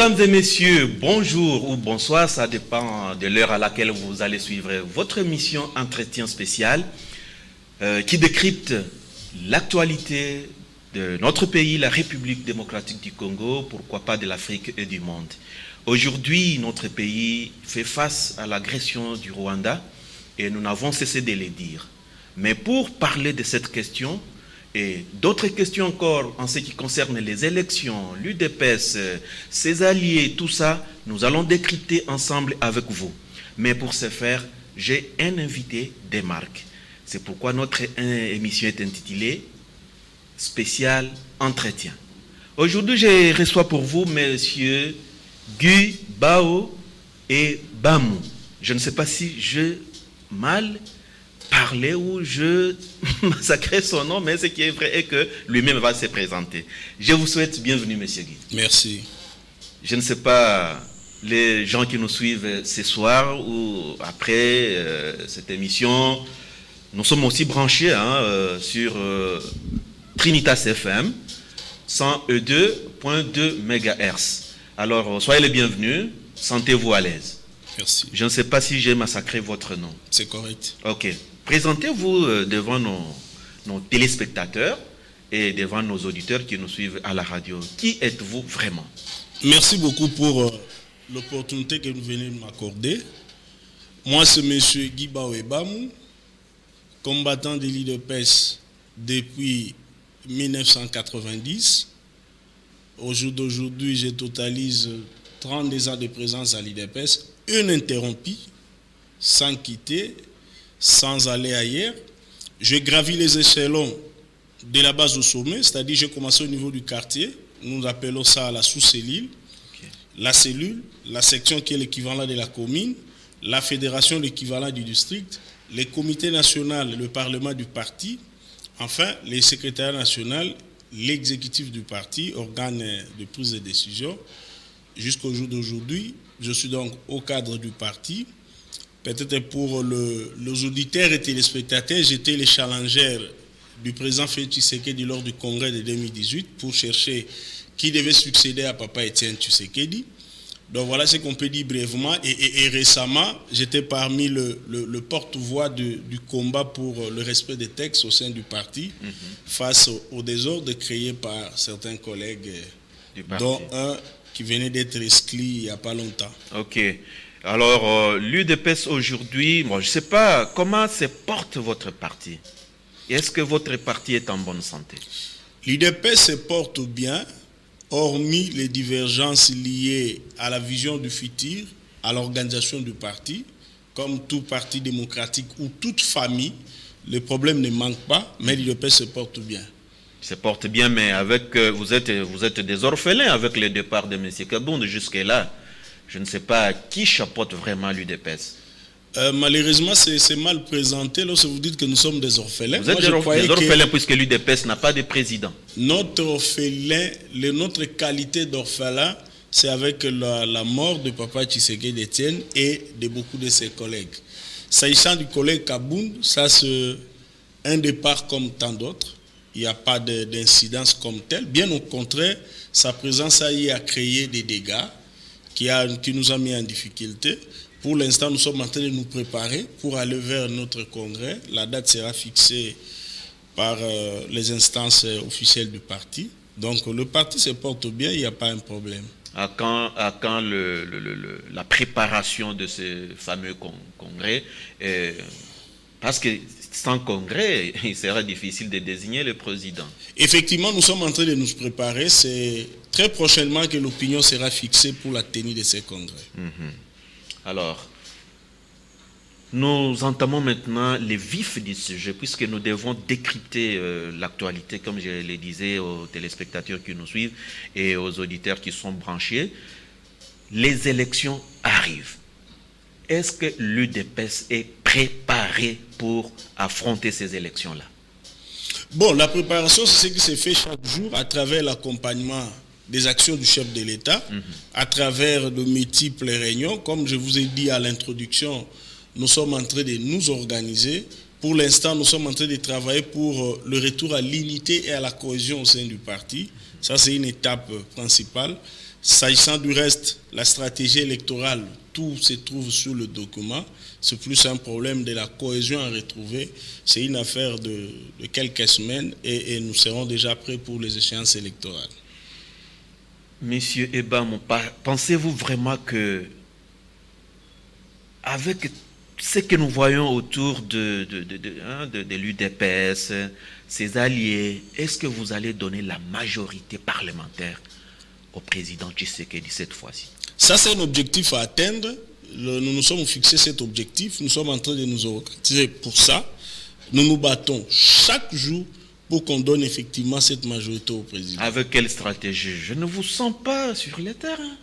Mesdames et messieurs, bonjour ou bonsoir, ça dépend de l'heure à laquelle vous allez suivre votre émission Entretien spécial qui décrypte l'actualité de notre pays, la République démocratique du Congo, pourquoi pas de l'Afrique et du monde. Aujourd'hui, notre pays fait face à l'agression du Rwanda et nous n'avons cessé de le dire. Mais pour parler de cette question, et d'autres questions encore en ce qui concerne les élections, l'UDPS, ses alliés, tout ça, nous allons décrypter ensemble avec vous. Mais pour ce faire, j'ai un invité des marques. C'est pourquoi notre émission est intitulée Spécial Entretien. Aujourd'hui, je reçois pour vous messieurs Guy, Bao et Bamou. Je ne sais pas si je mal parler ou je massacrer son nom, mais ce qui est vrai est que lui-même va se présenter. Je vous souhaite bienvenue, monsieur Guy. Merci. Je ne sais pas, les gens qui nous suivent ce soir ou après cette émission, nous sommes aussi branchés sur Trinitas FM 102.2 MHz. Alors, soyez les bienvenus, sentez-vous à l'aise. Merci. Je ne sais pas si j'ai massacré votre nom. C'est correct. Ok. Présentez-vous devant nos téléspectateurs et devant nos auditeurs qui nous suivent à la radio. Qui êtes-vous vraiment? Merci beaucoup pour l'opportunité que vous venez de m'accorder. Moi, c'est M. Guy Bamou, combattant de l'UDPS depuis 1990. Au jour d'aujourd'hui, je totalise 32 ans de présence à l'UDPS, ininterrompue, sans quitter, sans aller ailleurs. Je gravis les échelons de la base au sommet, c'est-à-dire j'ai commencé au niveau du quartier, nous appelons ça la sous-cellule, la cellule, la section qui est l'équivalent de la commune, la fédération l'équivalent du district, les comités nationaux, le parlement du parti, enfin les secrétariats nationaux, l'exécutif du parti, organe de prise de décision. Jusqu'au jour d'aujourd'hui, je suis donc au cadre du parti. Peut-être pour les auditeurs et téléspectateurs, j'étais le challenger du président Félix Tshisekedi lors du congrès de 2018 pour chercher qui devait succéder à Papa Étienne Tshisekedi. Donc voilà ce qu'on peut dire brièvement. Et récemment, j'étais parmi le porte-voix du combat pour le respect des textes au sein du parti face aux désordres créés par certains collègues, dont un qui venait d'être exclu il n'y a pas longtemps. Ok. Alors, l'UDPS aujourd'hui, je ne sais pas comment se porte votre parti. Est-ce que votre parti est en bonne santé? L'UDPS se porte bien, hormis les divergences liées à la vision du futur, à l'organisation du parti. Comme tout parti démocratique ou toute famille, les problèmes ne manquent pas, mais l'UDPS se porte bien. Se porte bien, mais avec vous êtes des orphelins avec le départ de M. Kabound jusque-là. Je ne sais pas qui chapeaute vraiment l'UDPS. Malheureusement, c'est mal présenté lorsque vous dites que nous sommes des orphelins. Vous êtes des orphelins puisque l'UDPS n'a pas de président. Notre orphelin, notre qualité d'orphelin, c'est avec la mort de Papa Tshisekedi Étienne et de beaucoup de ses collègues. S'agissant du collègue Kabound, ça c'est un départ comme tant d'autres. Il n'y a pas d'incidence comme telle. Bien au contraire, sa présence a créé des dégâts qui nous a mis en difficulté. Pour l'instant, nous sommes en train de nous préparer pour aller vers notre congrès. La date sera fixée par les instances officielles du parti. Donc le parti se porte bien, il n'y a pas un problème. À quand la préparation de ce fameux congrès parce que sans congrès, il sera difficile de désigner le président. Effectivement, nous sommes en train de nous préparer. C'est très prochainement que l'opinion sera fixée pour la tenue de ces congrès. Alors, nous entamons maintenant les vifs du sujet, puisque nous devons décrypter l'actualité, comme je le disais aux téléspectateurs qui nous suivent et aux auditeurs qui sont branchés. Les élections arrivent. Est-ce que l'UDPS est préparé pour affronter ces élections-là? Bon, la préparation, c'est ce qui se fait chaque jour à travers l'accompagnement des actions du chef de l'État, à travers de multiples réunions. Comme je vous ai dit à l'introduction, nous sommes en train de nous organiser. Pour l'instant, nous sommes en train de travailler pour le retour à l'unité et à la cohésion au sein du parti. Ça, c'est une étape principale. S'agissant du reste, la stratégie électorale, tout se trouve sur le document. C'est plus un problème de la cohésion à retrouver. C'est une affaire de quelques semaines et nous serons déjà prêts pour les échéances électorales. Monsieur Ebam, pensez-vous vraiment que, avec ce que nous voyons autour de l'UDPS, ses alliés, est-ce que vous allez donner la majorité parlementaire au président Tshisekedi cette fois-ci? Ça, c'est un objectif à atteindre. Nous nous sommes fixés cet objectif. Nous sommes en train de nous organiser pour ça. Nous nous battons chaque jour pour qu'on donne effectivement cette majorité au président. Avec quelle stratégie? Je ne vous sens pas sur le terrain.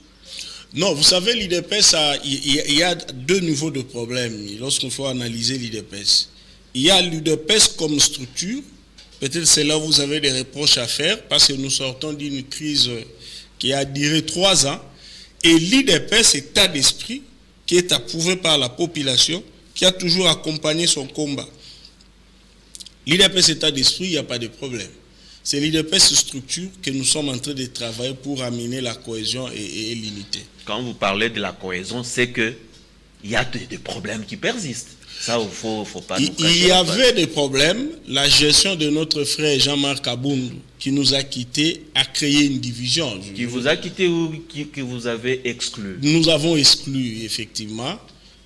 Non, vous savez, l'IDPS, il y a deux niveaux de problèmes lorsqu'il faut analyser l'IDPS. Il y a l'IDPS comme structure. Peut-être c'est là où vous avez des reproches à faire parce que nous sortons d'une crise qui a duré 3 ans. Et l'IDPS, état d'esprit, qui est approuvé par la population, qui a toujours accompagné son combat. L'IDPS, état d'esprit, il n'y a pas de problème. C'est l'IDPS structure que nous sommes en train de travailler pour amener la cohésion et l'unité. Quand vous parlez de la cohésion, c'est qu'il y a des problèmes qui persistent. Ça, il ne faut pas nous cacher. Il y avait des problèmes. La gestion de notre frère Jean-Marc Aboundou, qui nous a quittés, a créé une division. Qui vous a quitté ou que vous avez exclu? Nous avons exclu, effectivement.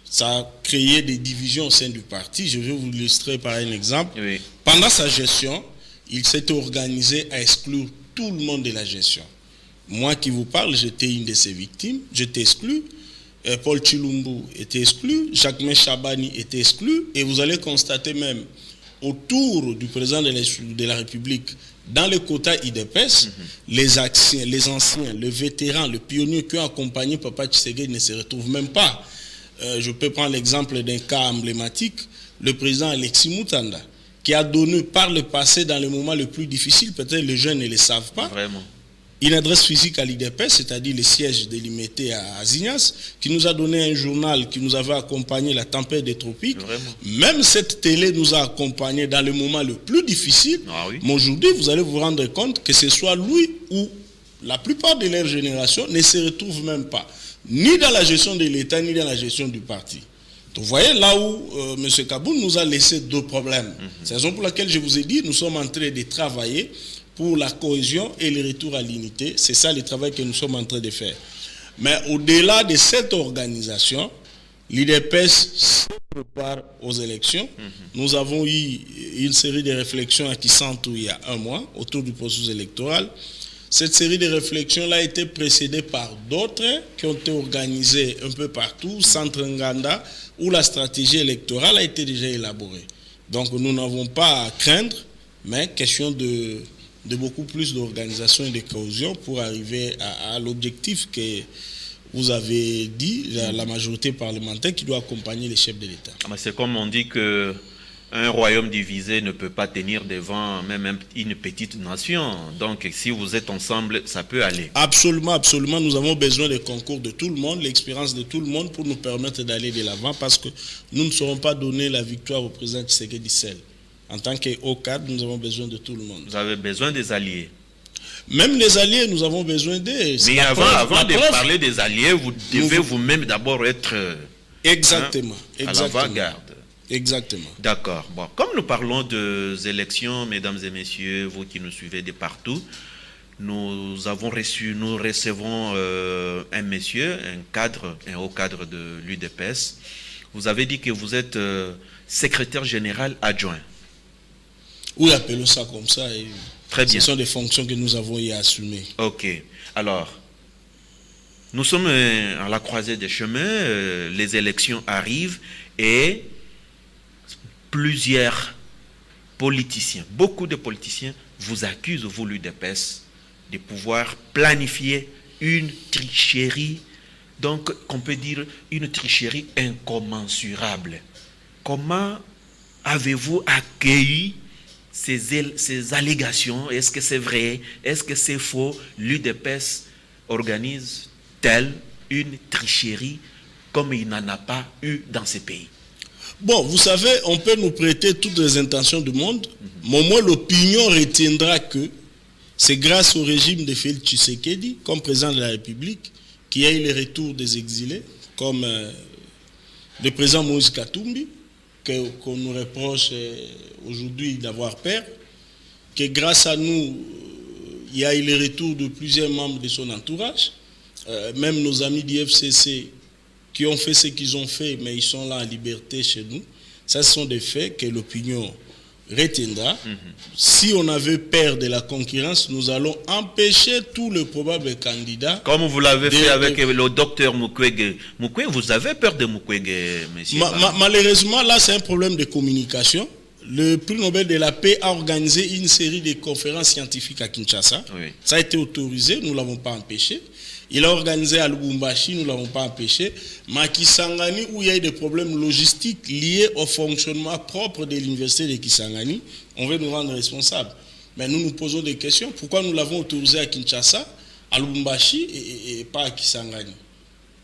Ça a créé des divisions au sein du parti. Je vais vous illustrer par un exemple. Oui. Pendant sa gestion, il s'était organisé à exclure tout le monde de la gestion. Moi qui vous parle, j'étais une de ces victimes. J'étais exclu. Paul Chilumbu était exclu. Jacquemain Chabani était exclu. Et vous allez constater même autour du président de la République, dans le quota IDPS, les anciens, les vétérans, les pionniers qui ont accompagné Papa Tshisekedi ne se retrouvent même pas. Je peux prendre l'exemple d'un cas emblématique, le président Alexis Moutanda, qui a donné par le passé, dans les moments les plus difficiles, peut-être les jeunes ne le savent pas, Vraiment. une adresse physique à l'IDPS, c'est-à-dire le siège délimité à Zignas, qui nous a donné un journal qui nous avait accompagné la tempête des tropiques. Vraiment. Même cette télé nous a accompagnés dans le moment le plus difficile. Ah oui. Mais aujourd'hui, vous allez vous rendre compte que ce soit lui ou la plupart de leur génération ne se retrouvent même pas, ni dans la gestion de l'État, ni dans la gestion du parti. Donc, vous voyez, là où M. Kaboun nous a laissé deux problèmes. C'est la raison pour laquelle je vous ai dit, nous sommes en train de travailler pour la cohésion et le retour à l'unité. C'est ça le travail que nous sommes en train de faire. Mais au-delà de cette organisation, l'IDPS se prépare aux élections. Nous avons eu une série de réflexions à Kisantou il y a 1 mois autour du processus électoral. Cette série de réflexions-là a été précédée par d'autres qui ont été organisées un peu partout, Centre Nganda, où la stratégie électorale a été déjà élaborée. Donc nous n'avons pas à craindre, mais question de beaucoup plus d'organisation et de cohésion pour arriver à l'objectif que vous avez dit, la majorité parlementaire qui doit accompagner les chefs de l'État. C'est comme on dit que un royaume divisé ne peut pas tenir devant même une petite nation. Donc, si vous êtes ensemble, ça peut aller. Absolument, absolument. Nous avons besoin des concours de tout le monde, l'expérience de tout le monde pour nous permettre d'aller de l'avant parce que nous ne saurons pas donner la victoire au président Tshisekedi seul. En tant que haut cadre, nous avons besoin de tout le monde. Vous avez besoin des alliés. Même les alliés, nous avons besoin d'eux. Mais avant de parler des alliés, vous devez vous-même d'abord être exactement, à l'avant-garde. Exactement. D'accord. Bon, comme nous parlons des élections, mesdames et messieurs, vous qui nous suivez de partout, nous recevons un monsieur, un haut cadre de l'UDPS. Vous avez dit que vous êtes secrétaire général adjoint. Oui, appelons ça comme ça. Très bien. Ce sont des fonctions que nous avons y assumées. Ok. Alors, nous sommes à la croisée des chemins, les élections arrivent et plusieurs politiciens, beaucoup de politiciens vous accusent, vous l'UDPS, de pouvoir planifier une tricherie, donc on peut dire une tricherie incommensurable. Comment avez-vous accueilli ces allégations? Est-ce que c'est vrai? Est-ce que c'est faux? L'UDPS organise-t-elle une tricherie comme il n'en a pas eu dans ces pays? Bon, vous savez, on peut nous prêter toutes les intentions du monde, mais au moins l'opinion retiendra que C'est grâce au régime de Félix Tshisekedi, comme président de la République, qu'il y a eu le retour des exilés, comme le président Moïse Katumbi, qu'on nous reproche aujourd'hui d'avoir peur, que grâce à nous, il y a eu le retour de plusieurs membres de son entourage, même nos amis du FCC qui ont fait ce qu'ils ont fait, mais ils sont là en liberté chez nous. Ça, ce sont des faits que l'opinion retiendra. Si on avait peur de la concurrence, nous allons empêcher tous les probables candidats. Comme vous l'avez fait avec le docteur Mukwege. Mukwege, vous avez peur de Mukwege, monsieur? Malheureusement, là, c'est un problème de communication. Le prix Nobel de la paix a organisé une série de conférences scientifiques à Kinshasa. Oui. Ça a été autorisé, nous ne l'avons pas empêché. Il a organisé à Lubumbashi, nous ne l'avons pas empêché. Mais à Kisangani, où il y a eu des problèmes logistiques liés au fonctionnement propre de l'université de Kisangani, on veut nous rendre responsables. Mais nous nous posons des questions. Pourquoi nous l'avons autorisé à Kinshasa, à Lubumbashi et pas à Kisangani?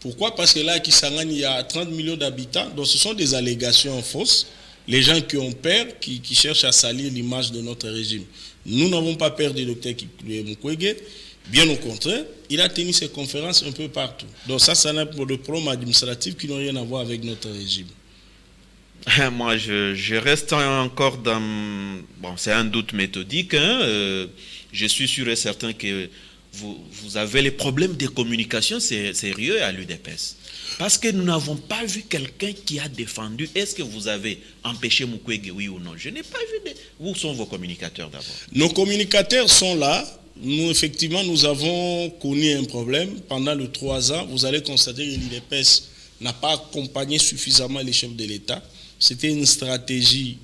Pourquoi? Parce que là, à Kisangani, il y a 30 millions d'habitants. Donc ce sont des allégations fausses. Les gens qui ont peur, qui cherchent à salir l'image de notre régime. Nous n'avons pas peur du docteur Mukwege. Bien au contraire, il a tenu ses conférences un peu partout. Donc ça, c'est un problème administratif qui n'a rien à voir avec notre régime. Moi, je reste encore dans... Bon, c'est un doute méthodique. Hein. Je suis sûr et certain que vous avez les problèmes de communication sérieux à l'UDPS. Parce que nous n'avons pas vu quelqu'un qui a défendu. Est-ce que vous avez empêché Mukwege, oui ou non? Je n'ai pas vu. Où sont vos communicateurs d'abord? Nos communicateurs sont là. Nous, effectivement, nous avons connu un problème. Pendant les 3 ans, vous allez constater que l'UDPS n'a pas accompagné suffisamment les chefs de l'État. C'était une stratégie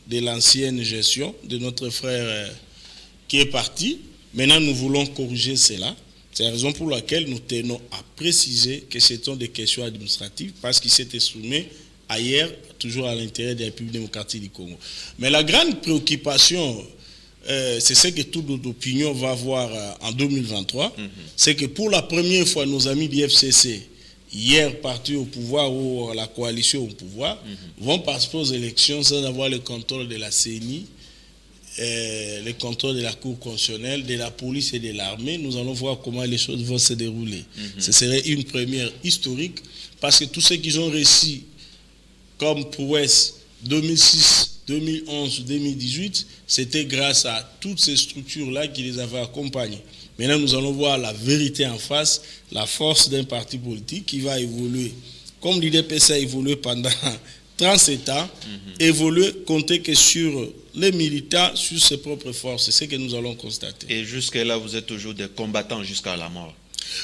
de l'ancienne gestion de notre frère qui est parti. Maintenant, nous voulons corriger cela. C'est la raison pour laquelle nous tenons à préciser que ce sont des questions administratives parce qu'il s'était soumis ailleurs, toujours à l'intérieur de la République démocratique du Congo. Mais la grande préoccupation, c'est ce que toute notre opinion va avoir en 2023, c'est que pour la première fois, nos amis du FCC, hier partis au pouvoir ou la coalition au pouvoir, vont participer aux élections sans avoir le contrôle de la CENI, le contrôle de la Cour constitutionnelle, de la police et de l'armée. Nous allons voir comment les choses vont se dérouler. Ce serait une première historique parce que tout ce qu'ils ont réussi comme prouesse 2006, 2011, 2018, c'était grâce à toutes ces structures-là qui les avaient accompagnés. Maintenant, nous allons voir la vérité en face, la force d'un parti politique qui va évoluer. Comme l'UDPS a évolué pendant 37 ans, évoluer, compter que sur les militants, sur ses propres forces. C'est ce que nous allons constater. Et jusque-là, vous êtes toujours des combattants jusqu'à la mort.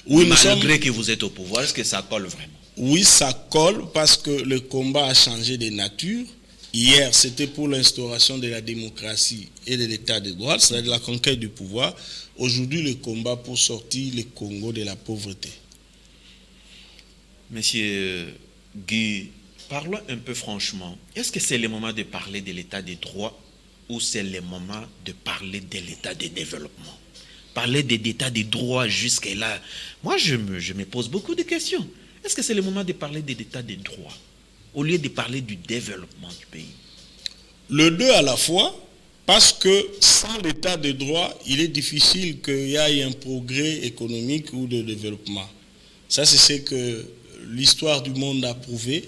Oui, malgré que vous êtes au pouvoir, est-ce que ça colle vraiment? Oui, ça colle parce que le combat a changé de nature. Hier, c'était pour l'instauration de la démocratie et de l'état de droit, c'est-à-dire la conquête du pouvoir. Aujourd'hui, le combat pour sortir le Congo de la pauvreté. Monsieur Guy, parlons un peu franchement. Est-ce que c'est le moment de parler de l'état de droit ou c'est le moment de parler de l'état de développement? Parler de l'état de droit jusque-là, moi je me pose beaucoup de questions. Est-ce que c'est le moment de parler de l'état de droit au lieu de parler du développement du pays? Le deux à la fois, parce que sans l'état de droit, il est difficile qu'il y ait un progrès économique ou de développement. Ça, c'est ce que l'histoire du monde a prouvé.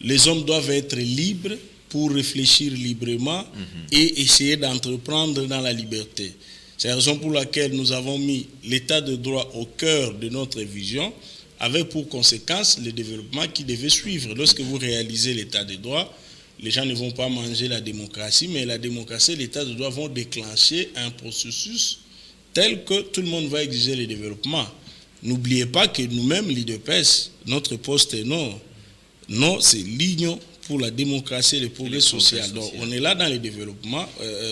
Les hommes doivent être libres pour réfléchir librement et essayer d'entreprendre dans la liberté. C'est la raison pour laquelle nous avons mis l'état de droit au cœur de notre vision, avec pour conséquence le développement qui devait suivre. Lorsque vous réalisez l'état de droit, les gens ne vont pas manger la démocratie, mais la démocratie et l'état de droit vont déclencher un processus tel que tout le monde va exiger le développement. N'oubliez pas que nous-mêmes, l'UDPS, notre poste est non, c'est l'Union pour la démocratie et le progrès social. Donc on est là dans le développement.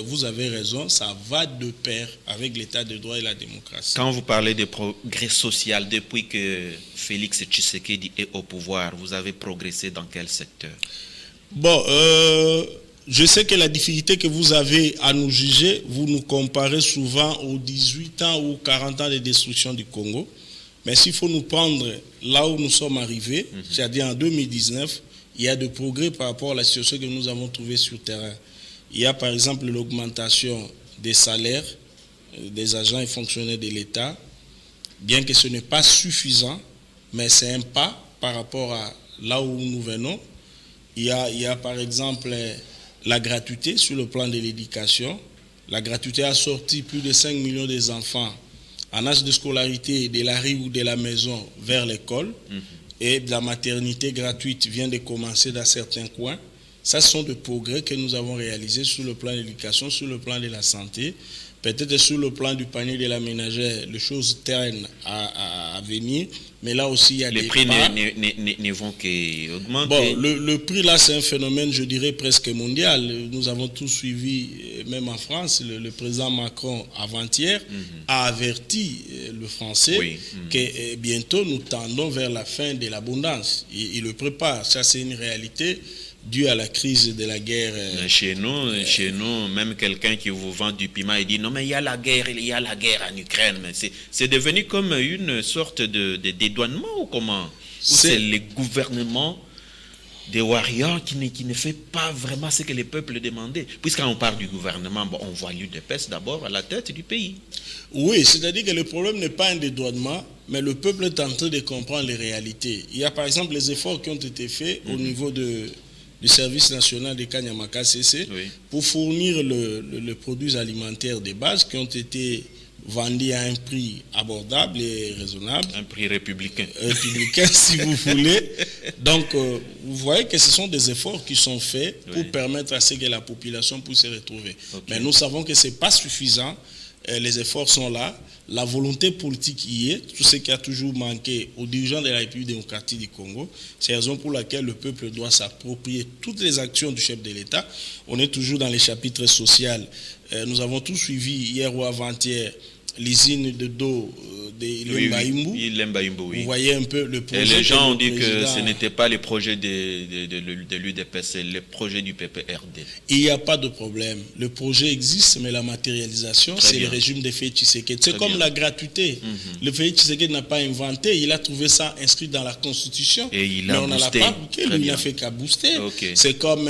Vous avez raison, ça va de pair avec l'état de droit et la démocratie. Quand vous parlez de progrès social, depuis que Félix Tshisekedi est au pouvoir, vous avez progressé dans quel secteur? Bon, je sais que la difficulté que vous avez à nous juger, vous nous comparez souvent aux 18 ans ou 40 ans de destruction du Congo. Mais s'il faut nous prendre là où nous sommes arrivés, c'est-à-dire en 2019, il y a de progrès par rapport à la situation que nous avons trouvée sur le terrain. Il y a par exemple l'augmentation des salaires des agents et fonctionnaires de l'État, bien que ce n'est pas suffisant, mais c'est un pas par rapport à là où nous venons. Il y a par exemple la gratuité sur le plan de l'éducation. La gratuité a sorti plus de 5 millions des enfants en âge de scolarité de la rue ou de la maison vers l'école. Et la maternité gratuite vient de commencer dans certains coins. Ça, ce sont des progrès que nous avons réalisés sur le plan de l'éducation, sur le plan de la santé. Peut-être sur le plan du panier de la ménagère, les choses traînent à venir, mais là aussi il y a les des prix pas. ne vont qu'augmenter. Bon, le prix là c'est un phénomène, je dirais, presque mondial. Nous avons tous suivi, même en France, le président Macron avant-hier a averti le Français que bientôt nous tendons vers la fin de l'abondance. Il le prépare, ça c'est une réalité. Dû à la crise de la guerre. Chez nous, même quelqu'un qui vous vend du piment, il dit non mais il y a la guerre en Ukraine. Mais c'est devenu comme une sorte de dédouanement ou comment? C'est les gouvernements des warriors qui ne fait pas vraiment ce que les peuples demandaient. Puisqu'on on parle du gouvernement, bon, on voit l'UDPS d'abord à la tête du pays. Oui, c'est-à-dire que le problème n'est pas un dédouanement, mais le peuple est en train de comprendre les réalités. Il y a par exemple les efforts qui ont été faits au niveau du service national de Kanyamaka CC pour fournir le produits alimentaires de base qui ont été vendus à un prix abordable et raisonnable. Un prix républicain. Républicain, si vous voulez. Donc, vous voyez que ce sont des efforts qui sont faits pour permettre à ce que la population puisse se retrouver. Mais nous savons que ce n'est pas suffisant. Les efforts sont là. La volonté politique y est, tout ce qui a toujours manqué aux dirigeants de la République démocratique du Congo. C'est la raison pour laquelle le peuple doit s'approprier toutes les actions du chef de l'État. On est toujours dans les chapitres sociaux. Nous avons tous suivi hier ou avant-hier l'usine de dos de Lembaïmbou. Vous voyez un peu le projet. Et les gens ont dit que ce n'était pas le projet de l'UDPS, c'est le projet du PPRD. Il n'y a pas de problème. Le projet existe, mais la matérialisation, c'est le régime de Félix Tshisekedi. C'est comme la gratuité. Le Félix Tshisekedi n'a pas inventé, il a trouvé ça inscrit dans la Constitution. Et il mais a on boosté. n'a pas bouqué, lui, il n'a fait qu'à booster. C'est comme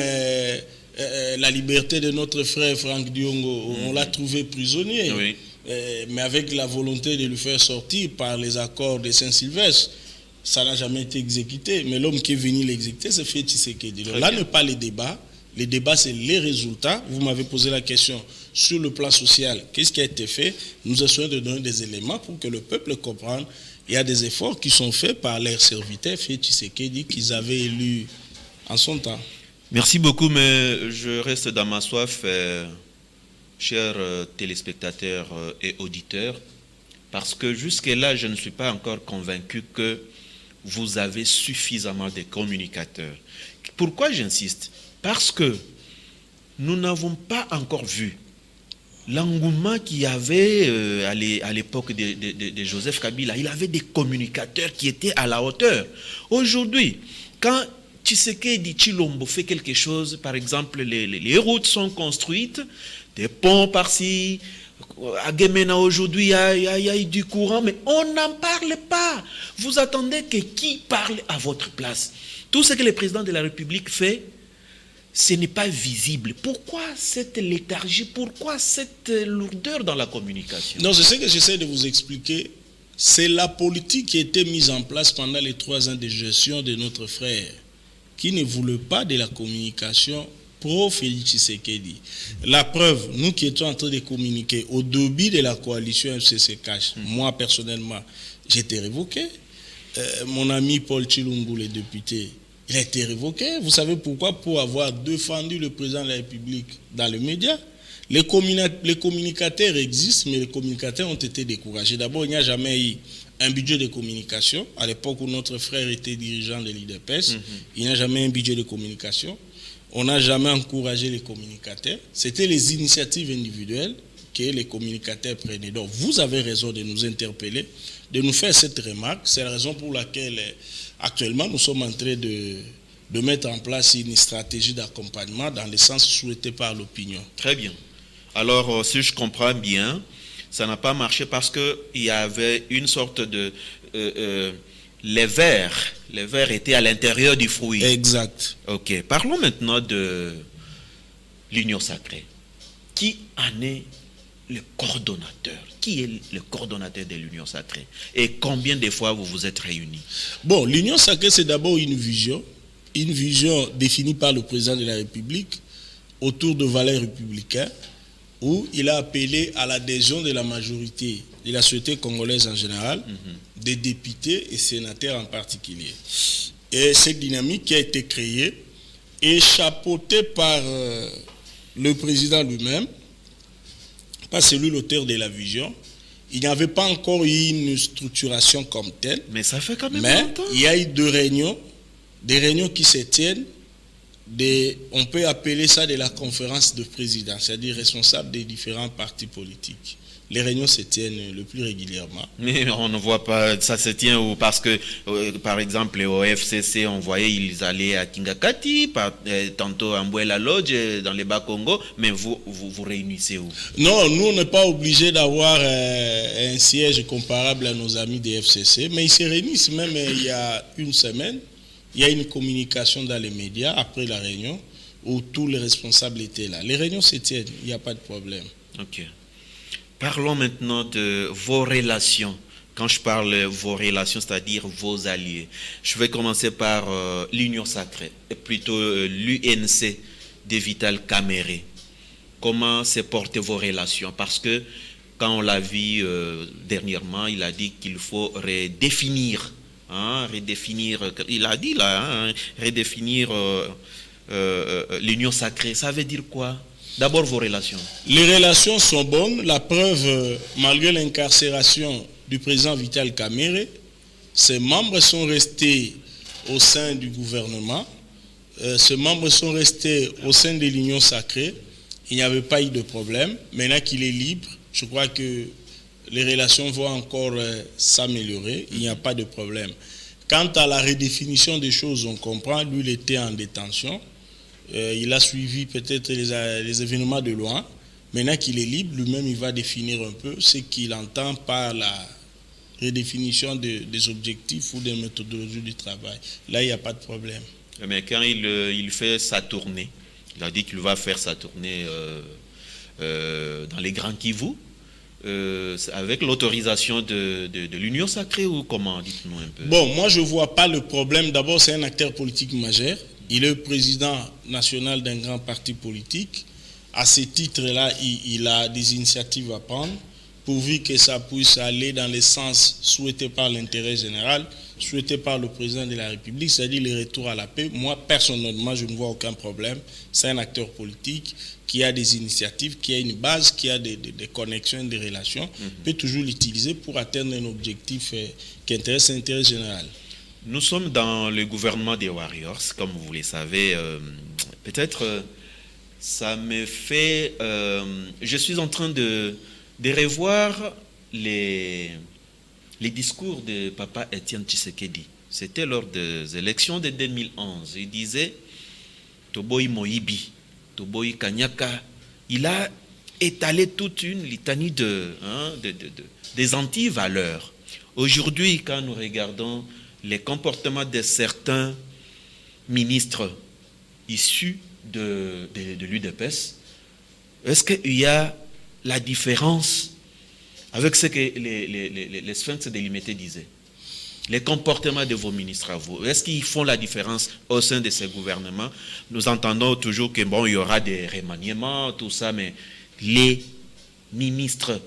la liberté de notre frère Franck Diongo. On l'a trouvé prisonnier. Mais avec la volonté de le faire sortir par les accords de Saint-Sylvestre, ça n'a jamais été exécuté. Mais l'homme qui est venu l'exécuter, c'est Félix Tshisekedi. Là n'est pas le débat. Le débat, c'est les résultats. Vous m'avez posé la question sur le plan social. Qu'est-ce qui a été fait? Nous essayons de donner des éléments pour que le peuple comprenne. Il y a des efforts qui sont faits par leurs serviteurs, Félix Tshisekedi, qu'ils avaient élus en son temps. Merci beaucoup, mais je reste dans ma soif. Chers téléspectateurs et auditeurs, parce que jusque-là, je ne suis pas encore convaincu que vous avez suffisamment de communicateurs. Pourquoi j'insiste? Parce que nous n'avons pas encore vu l'engouement qu'il y avait à l'époque de Joseph Kabila. Il avait des communicateurs qui étaient à la hauteur. Aujourd'hui, quand Tshisekedi Tshilombo fait quelque chose, par exemple, les routes sont construites, des ponts par-ci, à Gemena aujourd'hui, il y a eu du courant, mais on n'en parle pas. Vous attendez que qui parle à votre place? Tout ce que le président de la République fait, ce n'est pas visible. Pourquoi cette léthargie? Pourquoi cette lourdeur dans la communication? Non, c'est ce que j'essaie de vous expliquer. C'est la politique qui a été mise en place pendant les 3 ans de gestion de notre frère, qui ne voulait pas de la communication pro-Félix Tshisekedi. La preuve, nous qui étions en train de communiquer au début de la coalition FCC-Cash, moi personnellement, j'ai été révoqué. Mon ami Paul Tshilungu, le député, il a été révoqué. Vous savez pourquoi? Pour avoir défendu le président de la République dans les médias. Les communicateurs existent, mais les communicateurs ont été découragés. D'abord, il n'y a jamais eu un budget de communication. À l'époque où notre frère était dirigeant de l'IDPS, il n'y a jamais eu un budget de communication. On n'a jamais encouragé les communicateurs. C'était les initiatives individuelles que les communicateurs prenaient. Donc, vous avez raison de nous interpeller, de nous faire cette remarque. C'est la raison pour laquelle, actuellement, nous sommes en train de mettre en place une stratégie d'accompagnement dans le sens souhaité par l'opinion. Très bien. Alors, si je comprends bien, ça n'a pas marché parce qu'il y avait une sorte de... les vers étaient à l'intérieur du fruit. Exact. Ok. Parlons maintenant de l'union sacrée. Qui en est le coordonnateur. Qui est le coordonnateur de l'Union Sacrée? Et combien de fois vous vous êtes réunis? Bon, l'Union Sacrée, c'est d'abord une vision définie par le président de la République autour de valeurs républicaines, où il a appelé à l'adhésion de la majorité de la société congolaise en général, des députés et sénateurs en particulier. Et cette dynamique qui a été créée est chapeautée par le président lui-même, pas celui l'auteur de la vision. Il n'y avait pas encore eu une structuration comme telle. Mais ça fait quand même mais longtemps. Il y a eu des réunions qui se tiennent. On peut appeler ça de la conférence de président, c'est-à-dire responsable des différents partis politiques. Les réunions se tiennent le plus régulièrement. Mais on ne voit pas, ça se tient où? Parce que, par exemple, au FCC, on voyait, ils allaient à Kingakati, tantôt à Mbouela Lodge, dans les Bas-Congo, mais vous réunissez où? Non, nous, on n'est pas obligé d'avoir un siège comparable à nos amis des FCC, mais ils se réunissent même il y a une semaine. Il y a une communication dans les médias après la réunion où tous les responsables étaient là. Les réunions se tiennent, il n'y a pas de problème. Ok. Parlons maintenant de vos relations. Quand je parle de vos relations, c'est-à-dire vos alliés. Je vais commencer par l'Union Sacrée, et plutôt l'UNC de Vital Kamerhe. Comment se portent vos relations? Parce que quand on l'a vu dernièrement, il a dit qu'il faut redéfinir. Il a dit là, redéfinir l'Union Sacrée. Ça veut dire quoi? D'abord vos relations. Les relations sont bonnes. La preuve, malgré l'incarcération du président Vital Kamerhe, ses membres sont restés au sein du gouvernement. Ses membres sont restés au sein de l'Union Sacrée. Il n'y avait pas eu de problème. Maintenant qu'il est libre, je crois que les relations vont encore s'améliorer. Il n'y a pas de problème. Quant à la redéfinition des choses, on comprend. Lui, il était en détention. Il a suivi peut-être les événements de loin. Maintenant qu'il est libre, lui-même, il va définir un peu ce qu'il entend par la redéfinition des objectifs ou des méthodologies du travail. Là, il n'y a pas de problème. Mais quand il fait sa tournée, il a dit qu'il va faire sa tournée dans les Grands Kivu, avec l'autorisation de l'Union Sacrée ou comment? Dites-nous un peu. Bon, moi, je ne vois pas le problème. D'abord, c'est un acteur politique majeur. Il est président national d'un grand parti politique. À ce titre-là, il a des initiatives à prendre, pourvu que ça puisse aller dans le sens souhaité par l'intérêt général, souhaité par le président de la République, c'est-à-dire le retour à la paix. Moi, personnellement, je ne vois aucun problème. C'est un acteur politique qui a des initiatives, qui a une base, qui a des connexions, des relations, peut toujours l'utiliser pour atteindre un objectif qui intéresse l'intérêt général. Nous sommes dans le gouvernement des Warriors, comme vous le savez. Peut-être ça me fait... je suis en train de revoir les discours de Papa Étienne Tshisekedi. C'était lors des élections de 2011. Il disait Toboy Moïbi, Toboy Kanyaka. Il a étalé toute une litanie des anti-valeurs. Aujourd'hui, quand nous regardons les comportements de certains ministres issus de l'UDPS, est-ce qu'il y a la différence avec ce que les sphinx délimité disaient? Les comportements de vos ministres à vous, est-ce qu'ils font la différence au sein de ces gouvernements? Nous entendons toujours que bon, il y aura des remaniements, tout ça, mais les ministres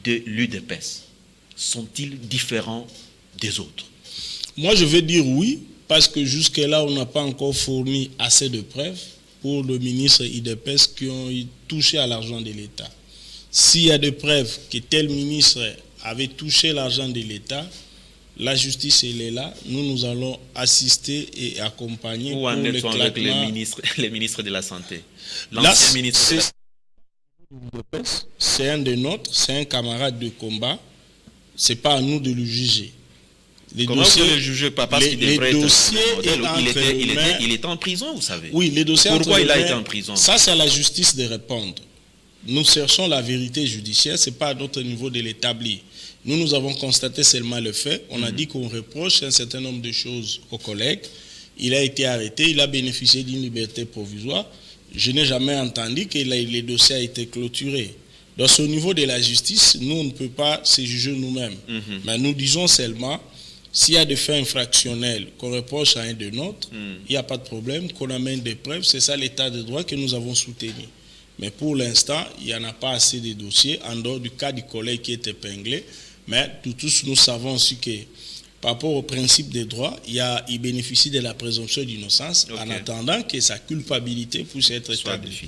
de l'UDPS sont-ils différents des autres? Moi, je vais dire oui, parce que jusque-là, on n'a pas encore fourni assez de preuves pour le ministre IDPS qui ont touché à l'argent de l'État. S'il y a des preuves que tel ministre avait touché l'argent de l'État, la justice, elle est là. Nous allons assister et accompagner pour le classement. Avec les ministres de la Santé. L'ancien ministre c'est un des nôtres, c'est un camarade de combat. Ce n'est pas à nous de le juger. Comment vous le jugez pas? Parce qu'il devrait être... Il était en prison, vous savez. Oui, les dossiers. Pourquoi il a été en prison? Ça, c'est à la justice de répondre. Nous cherchons la vérité judiciaire, ce n'est pas à notre niveau de l'établir. Nous avons constaté seulement le fait. On a dit qu'on reproche un certain nombre de choses aux collègues. Il a été arrêté, il a bénéficié d'une liberté provisoire. Je n'ai jamais entendu que le dossier a été clôturé. Donc, au niveau de la justice, nous, on ne peut pas se juger nous-mêmes. Mais nous disons seulement, s'il y a des faits infractionnels qu'on reproche à un de nôtres, il n'y a pas de problème, qu'on amène des preuves. C'est ça l'état de droit que nous avons soutenu. Mais pour l'instant, il n'y en a pas assez de dossiers, en dehors du cas du collègue qui est épinglé. Mais tous, nous savons aussi que, par rapport au principe des droits, il bénéficie de la présomption d'innocence en attendant que sa culpabilité puisse être établie.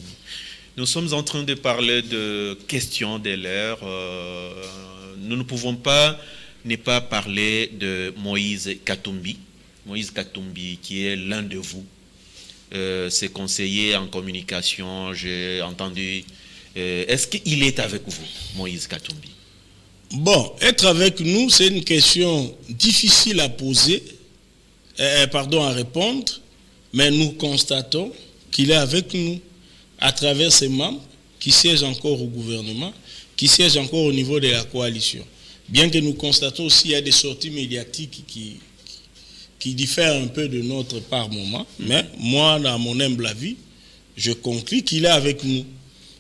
Nous sommes en train de parler de questions de l'ère. Nous ne pouvons pas ne pas parler de Moïse Katumbi. Moïse Katumbi, qui est l'un de vous. C'est conseiller en communication, j'ai entendu. Est-ce qu'il est avec vous, Moïse Katumbi? Bon, être avec nous, c'est une question difficile à poser, à répondre, mais nous constatons qu'il est avec nous à travers ses membres qui siègent encore au gouvernement, qui siègent encore au niveau de la coalition. Bien que nous constatons aussi qu'il y a des sorties médiatiques qui diffèrent un peu de notre par moment, mais moi, dans mon humble avis, je conclus qu'il est avec nous.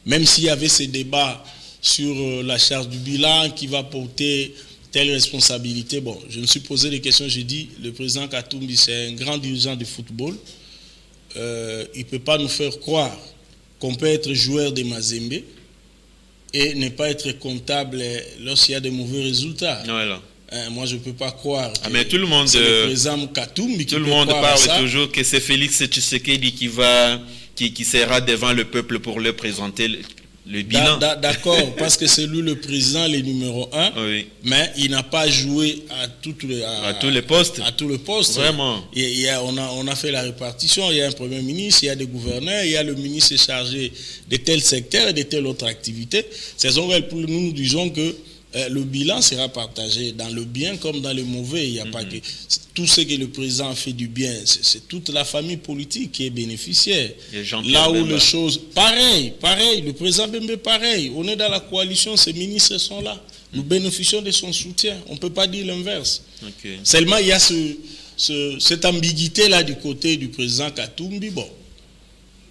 Même s'il y avait ces débats sur la charge du bilan qui va porter telle responsabilité, bon, je me suis posé des questions, j'ai dit, le président Katumbi, c'est un grand dirigeant du football, il ne peut pas nous faire croire qu'on peut être joueur de Mazembe et ne pas être comptable lorsqu'il y a de mauvais résultats. Voilà. Moi, je ne peux pas croire que mais tout le monde, c'est le président Katumbi qui tout le monde parle toujours que c'est Félix Tshisekedi qui sera devant le peuple pour leur présenter le bilan. D'accord, parce que c'est lui le président, le numéro 1, oui. Mais il n'a pas joué à tous les postes. À tous les postes. Vraiment. On a fait la répartition, il y a un premier ministre, il y a des gouverneurs, il y a le ministre chargé de tel secteur et de telle autre activité. C'est raison pour nous disons que le bilan sera partagé dans le bien comme dans le mauvais. Il n'y a pas que tout ce que le président fait du bien, c'est toute la famille politique qui est bénéficiaire. Là où les choses, pareil, le président Bembe, pareil. On est dans la coalition, ces ministres sont là. Nous bénéficions de son soutien. On ne peut pas dire l'inverse. Seulement, il y a cette ambiguïté-là du côté du président Katumbi. Bon,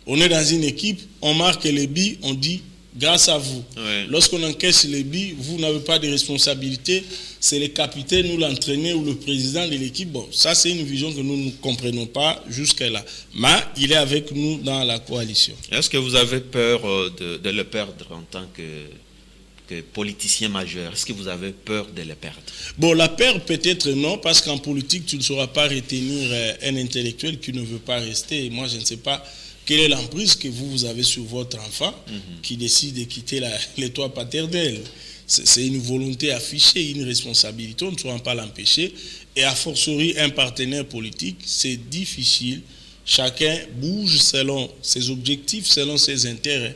on est dans une équipe, on marque les billes, on dit grâce à vous. Ouais. Lorsqu'on encaisse les billes, vous n'avez pas de responsabilité. C'est le capitaine ou l'entraîneur ou le président de l'équipe. Bon, ça c'est une vision que nous ne comprenons pas jusque-là. Mais il est avec nous dans la coalition. Est-ce que vous avez peur de le perdre en tant que politicien majeur? Est-ce que vous avez peur de le perdre? Bon, la perdre peut-être non, parce qu'en politique, tu ne sauras pas retenir un intellectuel qui ne veut pas rester. Moi, je ne sais pas quelle est l'emprise que vous avez sur votre enfant qui décide de quitter les toits paternels. C'est une volonté affichée, une responsabilité, on ne pourra pas l'empêcher. Et a fortiori, un partenaire politique, c'est difficile. Chacun bouge selon ses objectifs, selon ses intérêts.